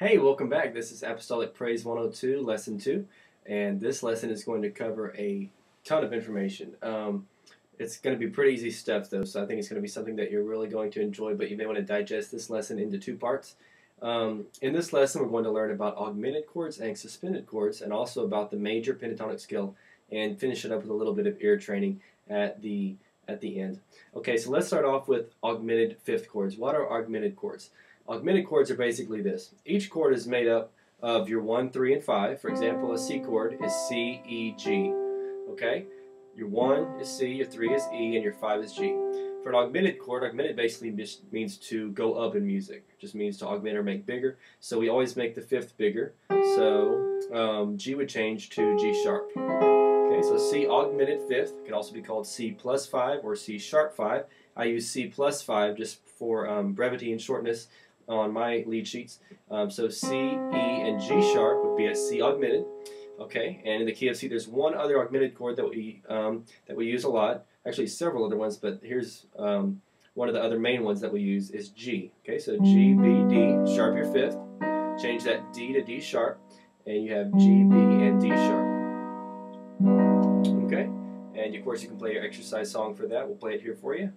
Hey, welcome back. This is Apostolic Praise 102, Lesson 2, and this lesson is going to cover a ton of information. It's going to be pretty easy stuff, though, so I think it's going to be something that you're really going to enjoy, but you may want to digest this lesson into two parts. In this lesson, we're going to learn about augmented chords and suspended chords, and also about the major pentatonic scale, and finish it up with a little bit of ear training at the end. Okay, so let's start off with augmented fifth chords. What are augmented chords? Augmented chords are basically this. Each chord is made up of your 1, 3, and 5. For example, a C chord is C, E, G. Okay? Your 1 is C, your 3 is E, and your 5 is G. For an augmented chord, augmented basically just means to go up in music. It just means to augment or make bigger. So we always make the fifth bigger. So G would change to G sharp. Okay, so C augmented fifth could also be called C plus 5 or C sharp 5. I use C plus 5 just for brevity and shortness on my lead sheets. So C, E, and G sharp would be a C augmented. Okay, and in the key of C, there's one other augmented chord that we use a lot. Actually, several other ones, but here's one of the other main ones that we use is G. Okay, so G, B, D, sharp your fifth. Change that D to D sharp, and you have G, B, and D sharp. Okay, and of course you can play your exercise song for that. We'll play it here for you.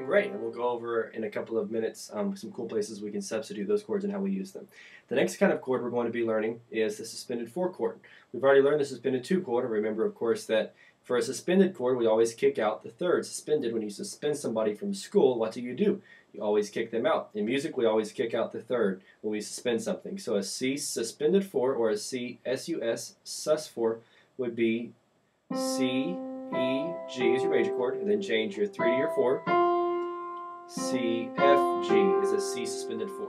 Great, and we'll go over in a couple of minutes some cool places we can substitute those chords and how we use them. The next kind of chord we're going to be learning is the suspended 4 chord. We've already learned the suspended 2 chord, and remember, of course, that for a suspended chord, we always kick out the third. Suspended, when you suspend somebody from school, what do? You always kick them out. In music, we always kick out the third when we suspend something. So a C suspended 4 or a C sus sus 4 would be C, E, G is your major chord, and then change your 3 to your 4. C, F, G is a C suspended 4.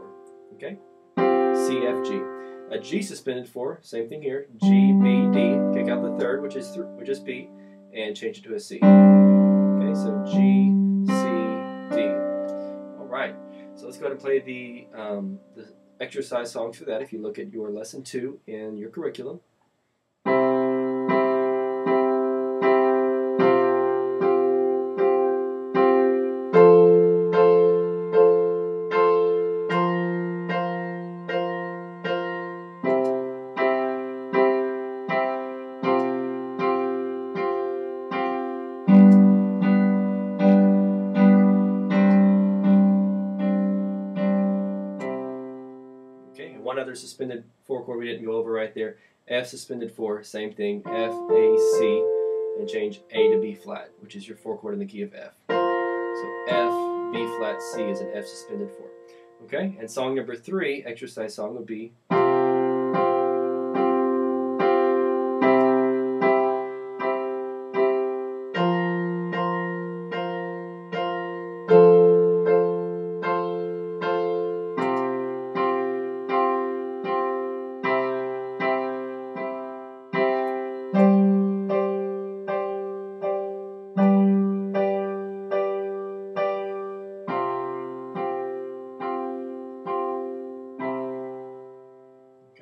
Okay? C, F, G. A G suspended 4, same thing here. G, B, D. Kick out the third, which is B, and change it to a C. Okay, so G, C, D. All right. So let's go ahead and play the exercise songs for that if you look at your lesson 2 in your curriculum. One other suspended 4 chord we didn't go over right there. F suspended 4, same thing. F, A, C, and change A to B flat, which is your 4 chord in the key of F. So F, B flat, C is an F suspended 4. Okay, and song number 3, exercise song, would be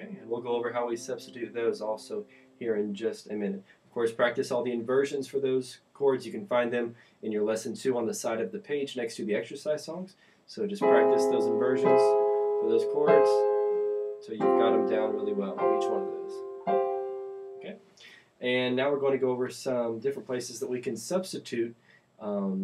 and we'll go over how we substitute those also here in just a minute. Of course, practice all the inversions for those chords. You can find them in your lesson 2 on the side of the page next to the exercise songs. So just practice those inversions for those chords so you've got them down really well on each one of those. Okay, and now we're going to go over some different places that we can substitute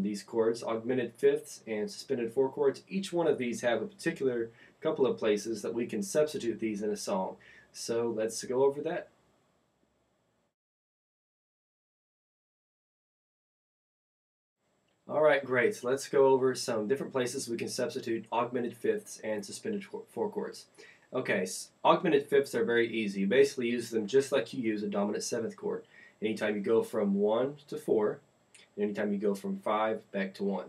these chords, augmented fifths and suspended 4 chords. Each one of these have a particular couple of places that we can substitute these in a song. So let's go over that. Alright, great. So let's go over some different places we can substitute augmented fifths and suspended 4 chords. Okay, so augmented fifths are very easy. You basically use them just like you use a dominant 7th chord. Anytime you go from 1 to 4, and anytime you go from 5 back to 1.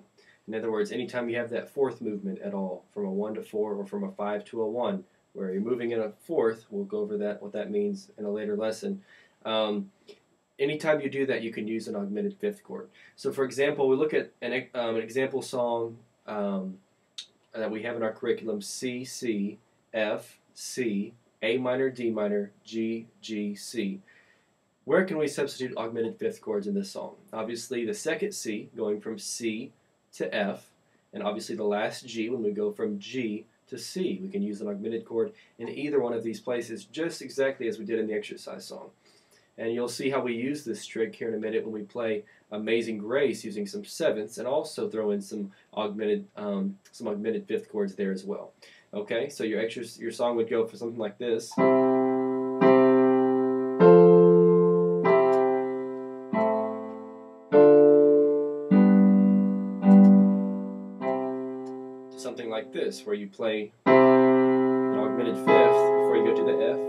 In other words, anytime you have that 4th movement at all, from a 1 to 4 or from a 5 to a 1, where you're moving in a 4th, we'll go over that, what that means in a later lesson. anytime you do that, you can use an augmented fifth chord. So for example, we look at an example song that we have in our curriculum: C, C, F, C, A minor, D minor, G, G, C. Where can we substitute augmented fifth chords in this song? Obviously the second C, going from C to F, and obviously the last G when we go from G to C. We can use an augmented chord in either one of these places, just exactly as we did in the exercise song. And you'll see how we use this trick here in a minute when we play Amazing Grace using some sevenths, and also throw in some augmented fifth chords there as well. Okay, so your song would go for something like this. To something like this, where you play an augmented fifth before you go to the F.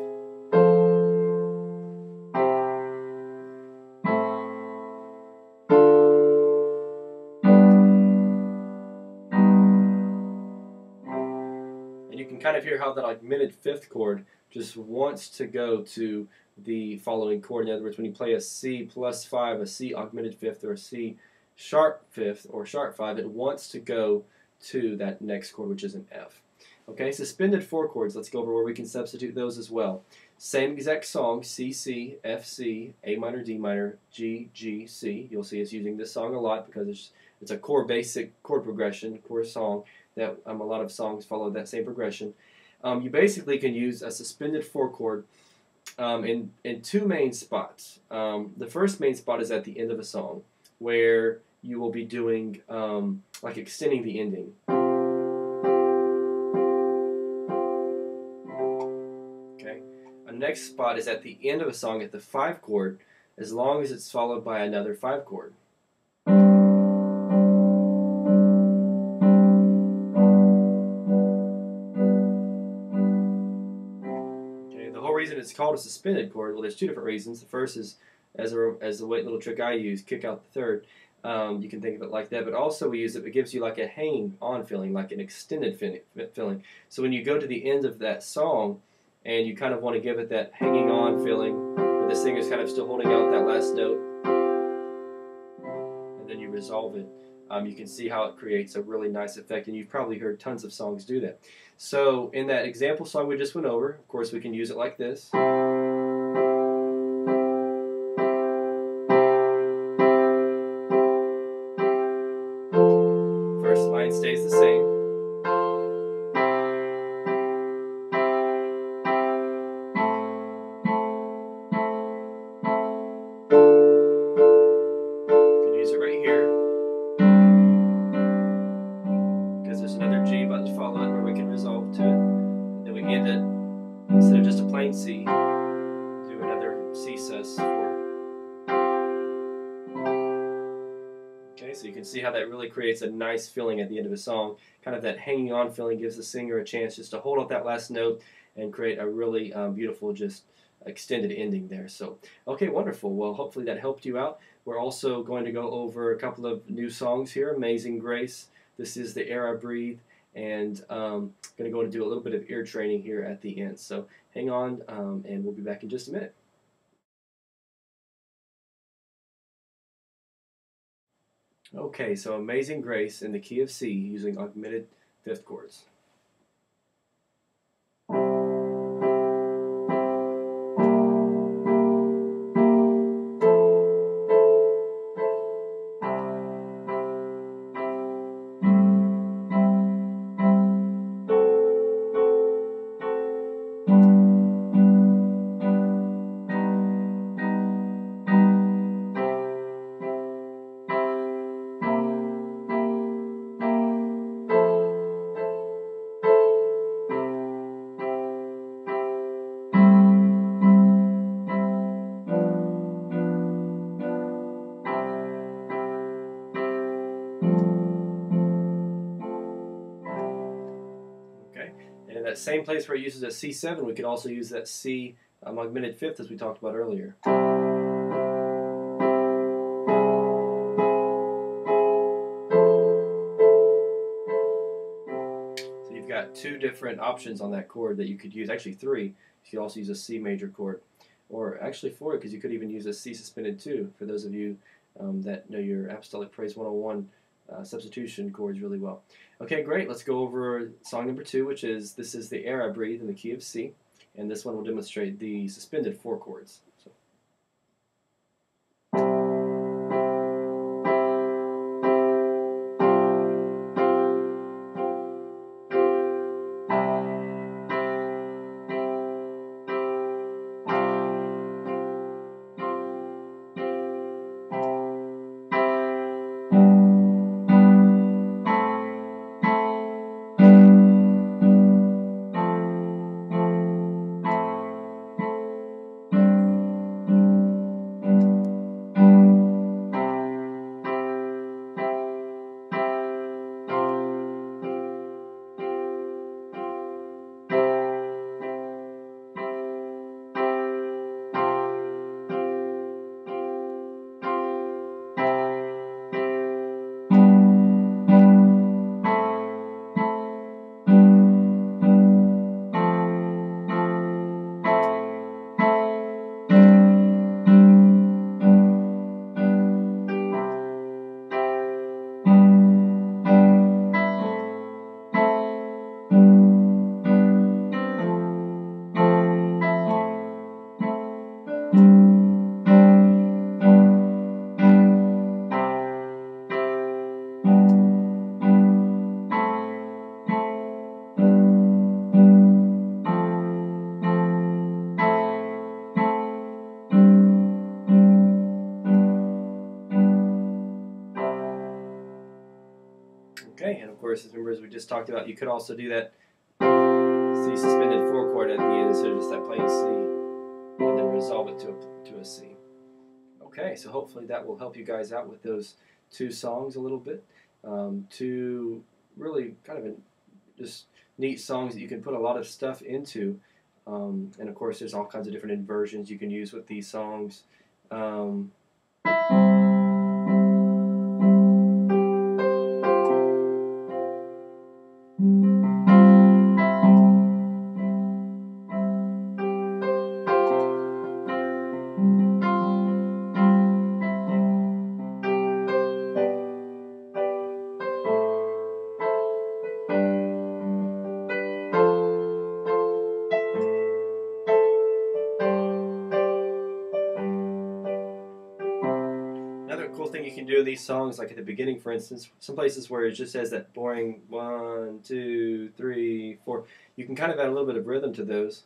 And you can kind of hear how that augmented fifth chord just wants to go to the following chord. In other words, when you play a C plus 5, a C augmented fifth, or a C sharp fifth, or sharp 5, it wants to go to that next chord, which is an F. Okay, suspended four chords, let's go over where we can substitute those as well. Same exact song, C, C, F, C, A minor, D minor, G, G, C. You'll see us using this song a lot because it's a core basic chord progression, core song, that a lot of songs follow that same progression. You basically can use a suspended four chord in two main spots. The first main spot is at the end of a song, where you will be doing like extending the ending. Okay. A next spot is at the end of a song at the 5 chord, as long as it's followed by another 5 chord. Reason it's called a suspended chord, well, there's two different reasons. The first is as the little trick I use, kick out the third. You can think of it like that, but also we use it gives you like a hanging on feeling, like an extended feeling. So when you go to the end of that song and you kind of want to give it that hanging on feeling, where the singer's kind of still holding out that last note, and then you resolve it, you can see how it creates a really nice effect, and you've probably heard tons of songs do that. So in that example song we just went over, of course we can use it like this. First line stays the same. You can use it right here, because there's another G about to follow it where we can resolve to it. And then we end it, instead of just a plain C, do another C sus4. Okay, so you can see how that really creates a nice feeling at the end of a song. Kind of that hanging on feeling gives the singer a chance just to hold up that last note and create a really beautiful, just extended ending there. So, okay, wonderful. Well, hopefully that helped you out. We're also going to go over a couple of new songs here. Amazing Grace. This is The Air I Breathe. And I'm going to go and do a little bit of ear training here at the end. So hang on, and we'll be back in just a minute. Okay, so Amazing Grace in the key of C using augmented fifth chords. Okay, and in that same place where it uses a C7, we could also use that C augmented fifth as we talked about earlier. So you've got two different options on that chord that you could use, actually three. You could also use a C major chord. or actually 4, because you could even use a C suspended 2 for those of you that know your Apostolic Praise 101 substitution chords really well. Okay, great. Let's go over song number 2, which is This Is the Air I Breathe in the key of C, and this one will demonstrate the suspended 4 chords. So. Okay, and of course, remember as we just talked about, you could also do that C suspended 4 chord at the end instead of just that plain C, and then resolve it to a C. Okay, so hopefully that will help you guys out with those 2 songs a little bit. 2 really kind of just neat songs that you can put a lot of stuff into. And of course, there's all kinds of different inversions you can use with these songs. Another cool thing you can do in these songs, like at the beginning, for instance, some places where it just has that boring 1, 2, 3, 4, you can kind of add a little bit of rhythm to those.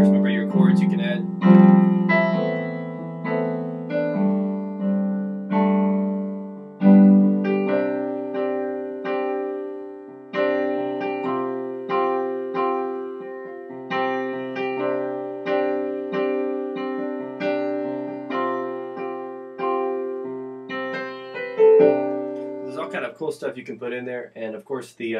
Remember your chords you can add. There's all kind of cool stuff you can put in there, and of course the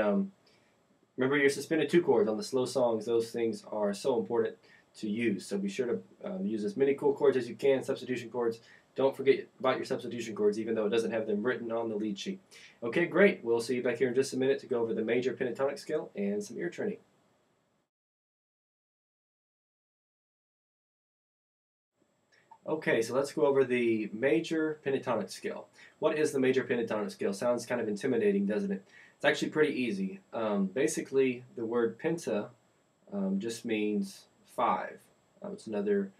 remember your suspended 2 chords on the slow songs. Those things are so important to use. So be sure to use as many cool chords as you can, substitution chords. Don't forget about your substitution chords, even though it doesn't have them written on the lead sheet. Okay, great. We'll see you back here in just a minute to go over the major pentatonic scale and some ear training. Okay, so let's go over the major pentatonic scale. What is the major pentatonic scale? Sounds kind of intimidating, doesn't it? It's actually pretty easy. Basically, the word penta just means 5. It's another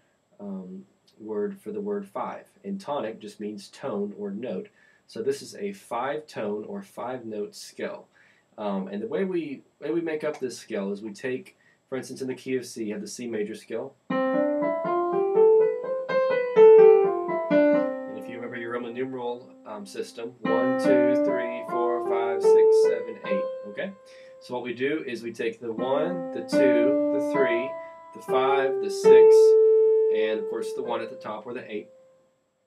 word for the word 5. And tonic just means tone or note. So this is a 5-tone or 5-note scale. And the way we make up this scale is we take, for instance, in the key of C, you have the C major scale. And if you remember your Roman numeral system, 1, 2, 3, 4, 5, 6, 7, 8. Okay? So what we do is we take the 1, the 2, the 3, the 5, the 6, and of course the 1 at the top, or the 8.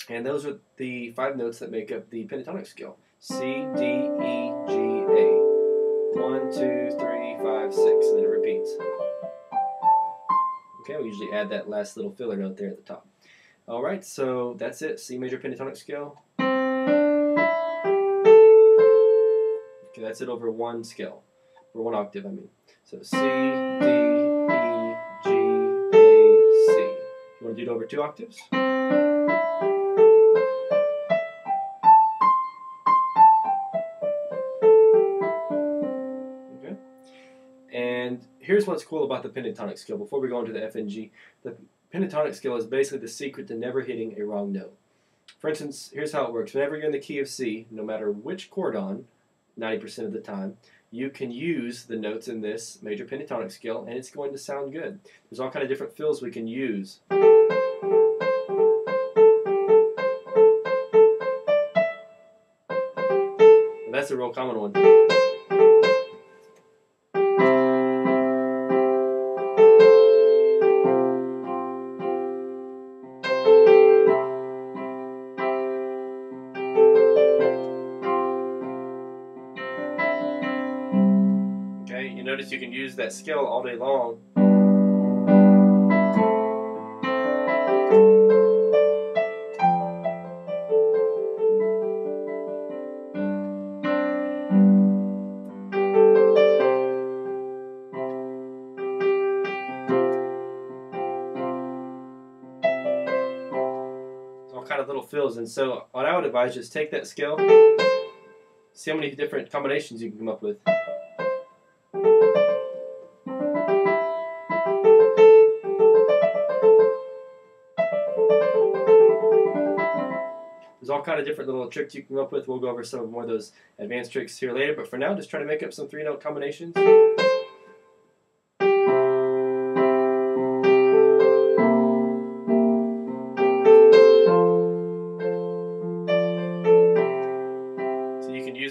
And those are the 5 notes that make up the pentatonic scale. C, D, E, G, A. 1, 1, 2, 3, 5, 6, and then it repeats. Okay, we usually add that last little filler note there at the top. All right, so that's it. C major pentatonic scale. Okay, that's it over one scale, or one octave, I mean. So C, D, E, G, A, C. You want to do it over 2 octaves? Okay. And here's what's cool about the pentatonic scale. Before we go into the F and G, the pentatonic scale is basically the secret to never hitting a wrong note. For instance, here's how it works. Whenever you're in the key of C, no matter which chord on, 90% of the time, you can use the notes in this major pentatonic scale and it's going to sound good. There's all kind of different fills we can use. And that's a real common one. Okay, you notice you can use that scale all day long. All kind of little fills, and so what I would advise is take that scale, see how many different combinations you can come up with. There's all kind of different little tricks you can come up with. We'll go over some more of those advanced tricks here later, but for now, just try to make up some 3-note combinations.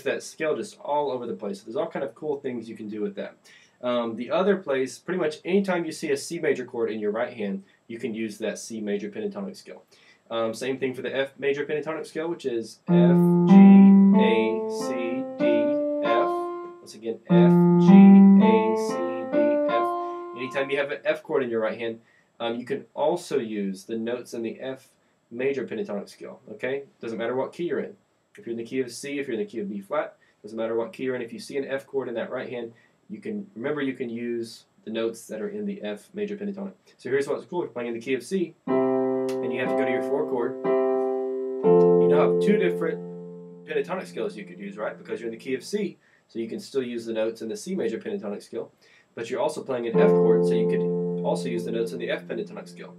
That scale just all over the place. So there's all kind of cool things you can do with that. The other place, pretty much anytime you see a C major chord in your right hand, you can use that C major pentatonic scale. Same thing for the F major pentatonic scale, which is F, G, A, C, D, F. Once again, F, G, A, C, D, F. Anytime you have an F chord in your right hand, you can also use the notes in the F major pentatonic scale. Okay? Doesn't matter what key you're in. If you're in the key of C, if you're in the key of B flat, doesn't matter what key you're in. If you see an F chord in that right hand, you can use the notes that are in the F major pentatonic. So here's what's cool. If you're playing in the key of C, and you have to go to your 4 chord, you now have 2 different pentatonic scales you could use, right? Because you're in the key of C, so you can still use the notes in the C major pentatonic scale, but you're also playing an F chord, so you could also use the notes in the F pentatonic scale.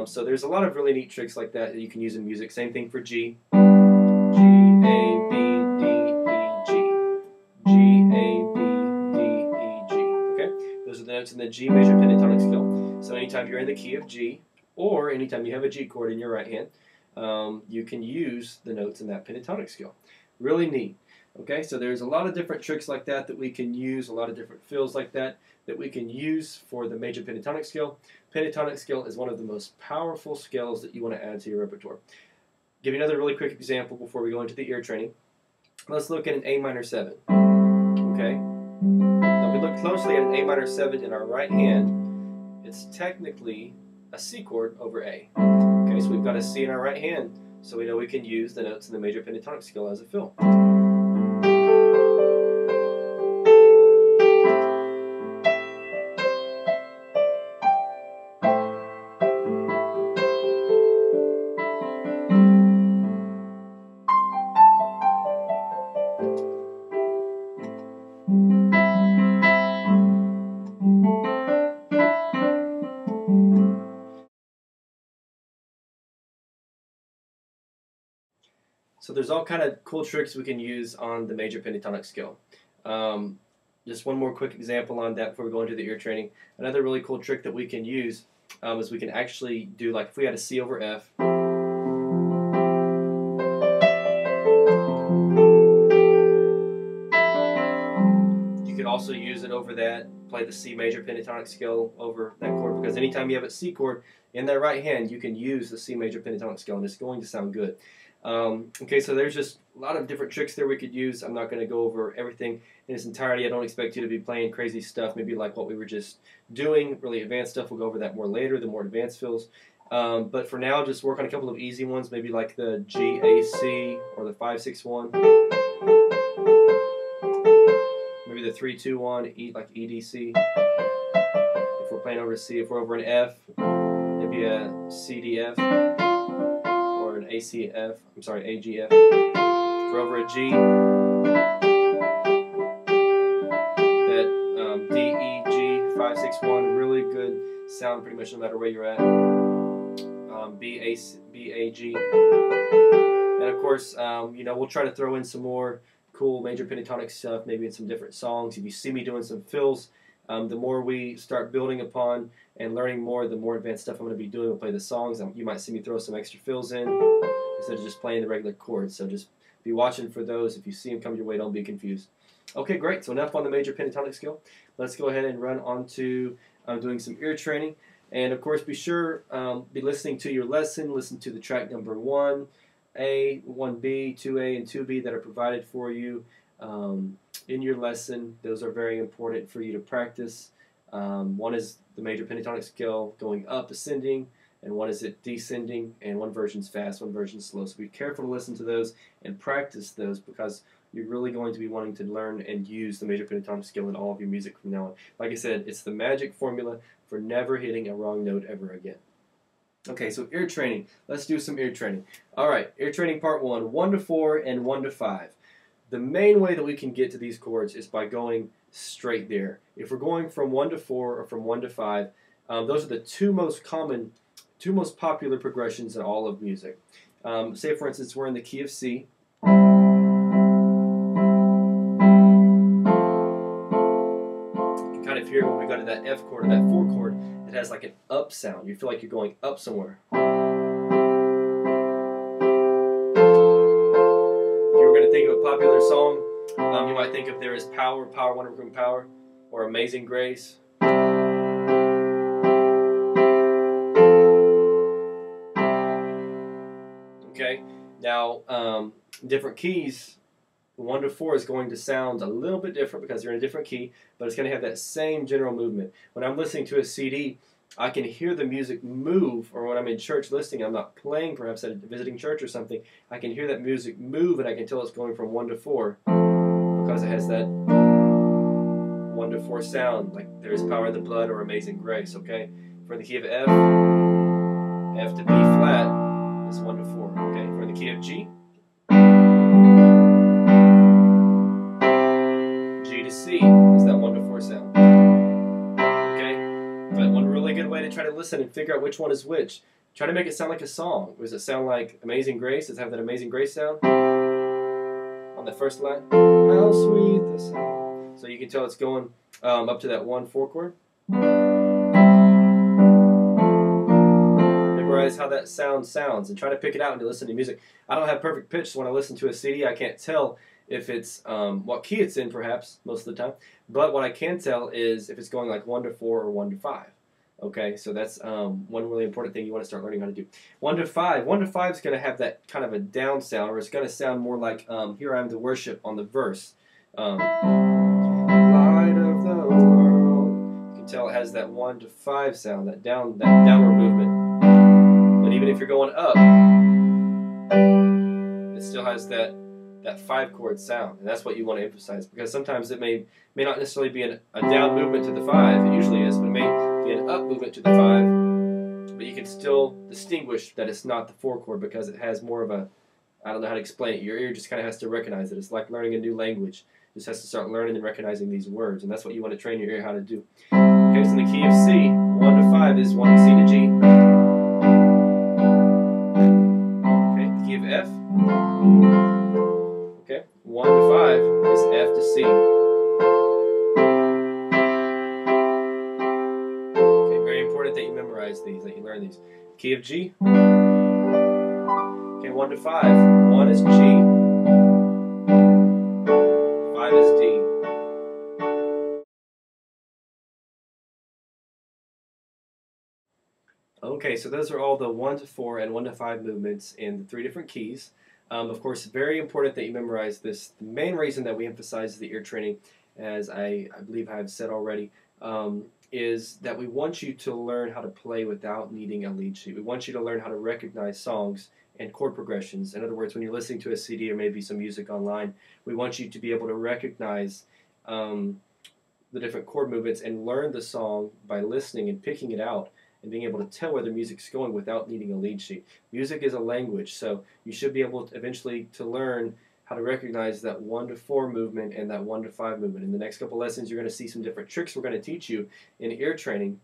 So there's a lot of really neat tricks like that you can use in music. Same thing for G. G, A, B, D, E, G. G, A, B, D, E, G. Okay? Those are the notes in the G major pentatonic scale. So anytime you're in the key of G, or anytime you have a G chord in your right hand, you can use the notes in that pentatonic scale. Really neat. Okay? So there's a lot of different tricks like that that we can use, a lot of different fills like that that we can use for the major pentatonic scale. Pentatonic scale is one of the most powerful scales that you want to add to your repertoire. Give you another really quick example before we go into the ear training. Let's look at an A minor 7. Okay? Now, if we look closely at an A minor 7 in our right hand, it's technically a C chord over A. Okay, so we've got a C in our right hand, so we know we can use the notes in the major pentatonic scale as a fill. So there's all kind of cool tricks we can use on the major pentatonic scale. Just one more quick example on that before we go into the ear training. Another really cool trick that we can use is we can actually do, like if we had a C over F, you could also use it over that, play the C major pentatonic scale over that chord, because anytime you have a C chord in that right hand, you can use the C major pentatonic scale and it's going to sound good. Okay, so there's just a lot of different tricks there we could use. I'm not going to go over everything in its entirety. I don't expect you to be playing crazy stuff, maybe like what we were just doing, really advanced stuff. We'll go over that more later, the more advanced fills. But for now, just work on a couple of easy ones, maybe like the G, A, C, or the 5-6-1. Maybe the 3-2-1, E, like E, D, C. If we're playing over C, if we're over an F, maybe a C, D, F, or an A, C, F. I'm sorry, A, G, F. If we're over a G, that D, E, G, 5-6-1, really good sound pretty much no matter where you're at. B, A, G. And of course, we'll try to throw in some more cool major pentatonic stuff, maybe in some different songs. If you see me doing some fills, the more we start building upon and learning more, the more advanced stuff I'm going to be doing. We'll play the songs. You might see me throw some extra fills in instead of just playing the regular chords. So just be watching for those. If you see them come your way, don't be confused. Okay, great. So enough on the major pentatonic scale. Let's go ahead and run on to doing some ear training. And of course, be sure be listening to your lesson. Listen to the track number 1A, 1B, 2A, and 2B that are provided for you in your lesson. Those are very important for you to practice. One is the major pentatonic scale going up, ascending, and one is it descending, and one version's fast, one version's slow. So be careful to listen to those and practice those, because you're really going to be wanting to learn and use the major pentatonic scale in all of your music from now on. Like I said, it's the magic formula for never hitting a wrong note ever again. Okay, so ear training. Let's do some ear training. All right, ear training part 1, 1-4 and 1-5. The main way that we can get to these chords is by going straight there. If we're going from 1-4 or from 1-5, those are the two most popular progressions in all of music. Say, for instance, we're in the key of C. You can kind of hear when we go to that F chord or that 4 chord, it has like an up sound. You feel like you're going up somewhere. If you were going to think of a popular song, you might think of There Is Power, Power, Wonderful Power, or Amazing Grace. Okay, now different keys, 1-4 is going to sound a little bit different because you're in a different key, but it's going to have that same general movement. When I'm listening to a CD, I can hear the music move, or when I'm in church listening, I'm not playing perhaps at a visiting church or something, I can hear that music move and I can tell it's going from 1-4 because it has that 1-4 sound, like There Is Power in the Blood or Amazing Grace, okay? For the key of F, F to B flat is 1-4, okay? For the key of G, G to C is that 1-4 sound. Okay? But one really good way to try to listen and figure out which one is which, try to make it sound like a song. Does it sound like Amazing Grace? Does it have that Amazing Grace sound? On the first line? How sweet the sound. So you can tell it's going up to that 1-4 chord. Memorize how that sounds and try to pick it out when you listen to music. I don't have perfect pitch, so when I listen to a CD, I can't tell if it's what key it's in, perhaps, most of the time. But what I can tell is if it's going like 1-4 or 1-5. Okay, so that's one really important thing you want to start learning how to do. 1-5. 1-5 is going to have that kind of a down sound, or it's going to sound more like Here I Am to Worship on the verse. Light of the world. You can tell it has that 1-5 sound, that downward movement. But even if you're going up, it still has that 5 chord sound, and that's what you want to emphasize, because sometimes it may not necessarily be a down movement to the 5, it usually is, but it may be an up movement to the 5, but you can still distinguish that it's not the 4 chord because it has more of a, I don't know how to explain it, your ear just kind of has to recognize it. It's like learning a new language. It just has to start learning and recognizing these words, and that's what you want to train your ear how to do. Okay, so in the key of C, 1-5 is 1 C to G. Okay, the key of F. Okay, 1-5 is F to C. Okay, very important that you memorize these, that you learn these. Key of G. Okay, 1-5. 1 is G. 5 is D. Okay, so those are all the 1-4 and 1-5 movements in the 3 different keys. Of course, very important that you memorize this. The main reason that we emphasize the ear training, as I believe I have said already, is that we want you to learn how to play without needing a lead sheet. We want you to learn how to recognize songs and chord progressions. In other words, when you're listening to a CD or maybe some music online, we want you to be able to recognize the different chord movements and learn the song by listening and picking it out and being able to tell where the music's going without needing a lead sheet. Music is a language, so you should be able to eventually to learn how to recognize that 1 to 4 movement and that 1 to 5 movement. In the next couple lessons, you're going to see some different tricks we're going to teach you in ear training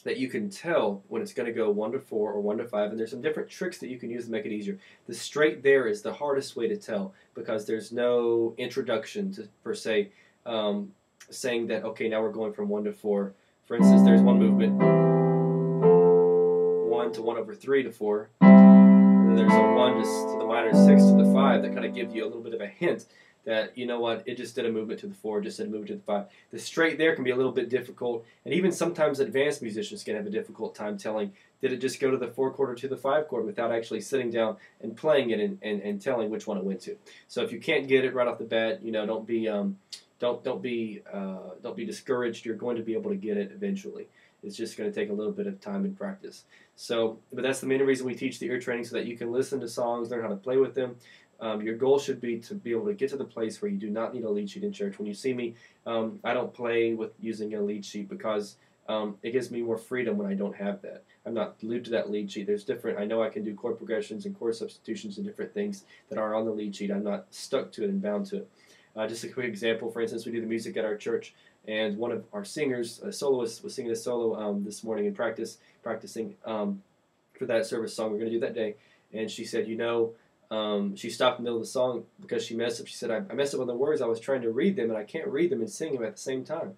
that you can tell when it's going to go 1 to 4 or 1 to 5, and there's some different tricks that you can use to make it easier. The straight there is the hardest way to tell because there's no introduction to, per se, saying that, okay, now we're going from 1 to 4. For instance, there's one movement, 1 to 1 over 3 to 4, and then there's a 1 to the minor 6 to the 5 that kind of give you a little bit of a hint that, you know what, it just did a movement to the 4, just did a movement to the 5. The straight there can be a little bit difficult, and even sometimes advanced musicians can have a difficult time telling, did it just go to the 4 chord or to the 5 chord without actually sitting down and playing it and telling which one it went to. So if you can't get it right off the bat, you know, don't be discouraged. You're going to be able to get it eventually. It's just going to take a little bit of time and practice. So, but that's the main reason we teach the ear training, so that you can listen to songs, learn how to play with them. Your goal should be to be able to get to the place where you do not need a lead sheet in church. When you see me, I don't play with using a lead sheet because it gives me more freedom when I don't have that. I'm not glued to that lead sheet. There's different, I know I can do chord progressions and chord substitutions and different things that are on the lead sheet. I'm not stuck to it and bound to it. Just a quick example, for instance, we do the music at our church, and one of our singers, a soloist, was singing a solo this morning in practicing for that service song we're going to do that day, and she said, you know, she stopped in the middle of the song because she messed up. She said, I messed up on the words. I was trying to read them, and I can't read them and sing them at the same time.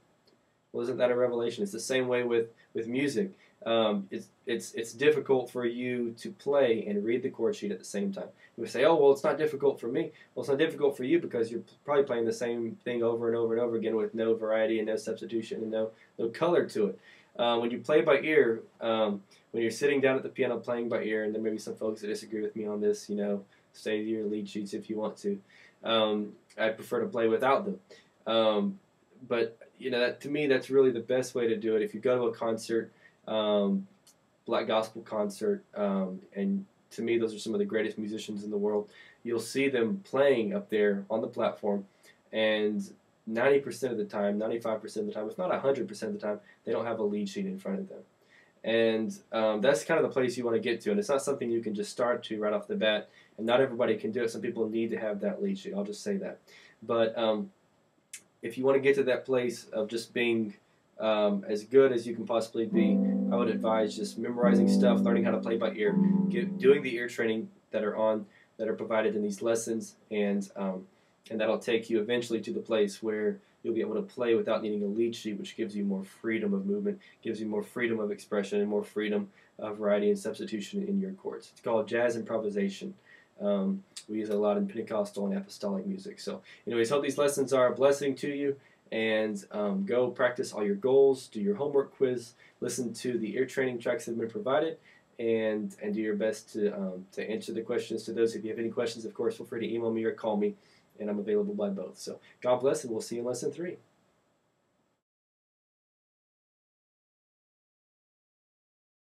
Well, isn't that a revelation? It's the same way with music. It's difficult for you to play and read the chord sheet at the same time. You would say, oh, well, it's not difficult for me. Well, it's not difficult for you because you're probably playing the same thing over and over and over again with no variety and no substitution and no color to it. When you play by ear, when you're sitting down at the piano playing by ear, and there may be some folks that disagree with me on this, you know, say your lead sheets if you want to. I prefer to play without them. But, you know, to me, that's really the best way to do it. If you go to a concert, black gospel concert, and to me, those are some of the greatest musicians in the world, you'll see them playing up there on the platform, and 90% of the time, 95% of the time, if not 100% of the time, they don't have a lead sheet in front of them. And that's kind of the place you want to get to, and it's not something you can just start to right off the bat, and not everybody can do it. Some people need to have that lead sheet, I'll just say that. But if you want to get to that place of just being as good as you can possibly be, I would advise just memorizing stuff, learning how to play by ear, doing the ear training that are provided in these lessons, and that'll take you eventually to the place where you'll be able to play without needing a lead sheet, which gives you more freedom of movement, gives you more freedom of expression, and more freedom of variety and substitution in your chords. It's called jazz improvisation. We use it a lot in Pentecostal and apostolic music. So anyways, hope these lessons are a blessing to you, and go practice all your goals, do your homework quiz, listen to the ear training tracks that have been provided, and do your best to answer the questions to those. If you have any questions, of course, feel free to email me or call me, and I'm available by both. So God bless, and we'll see you in lesson 3.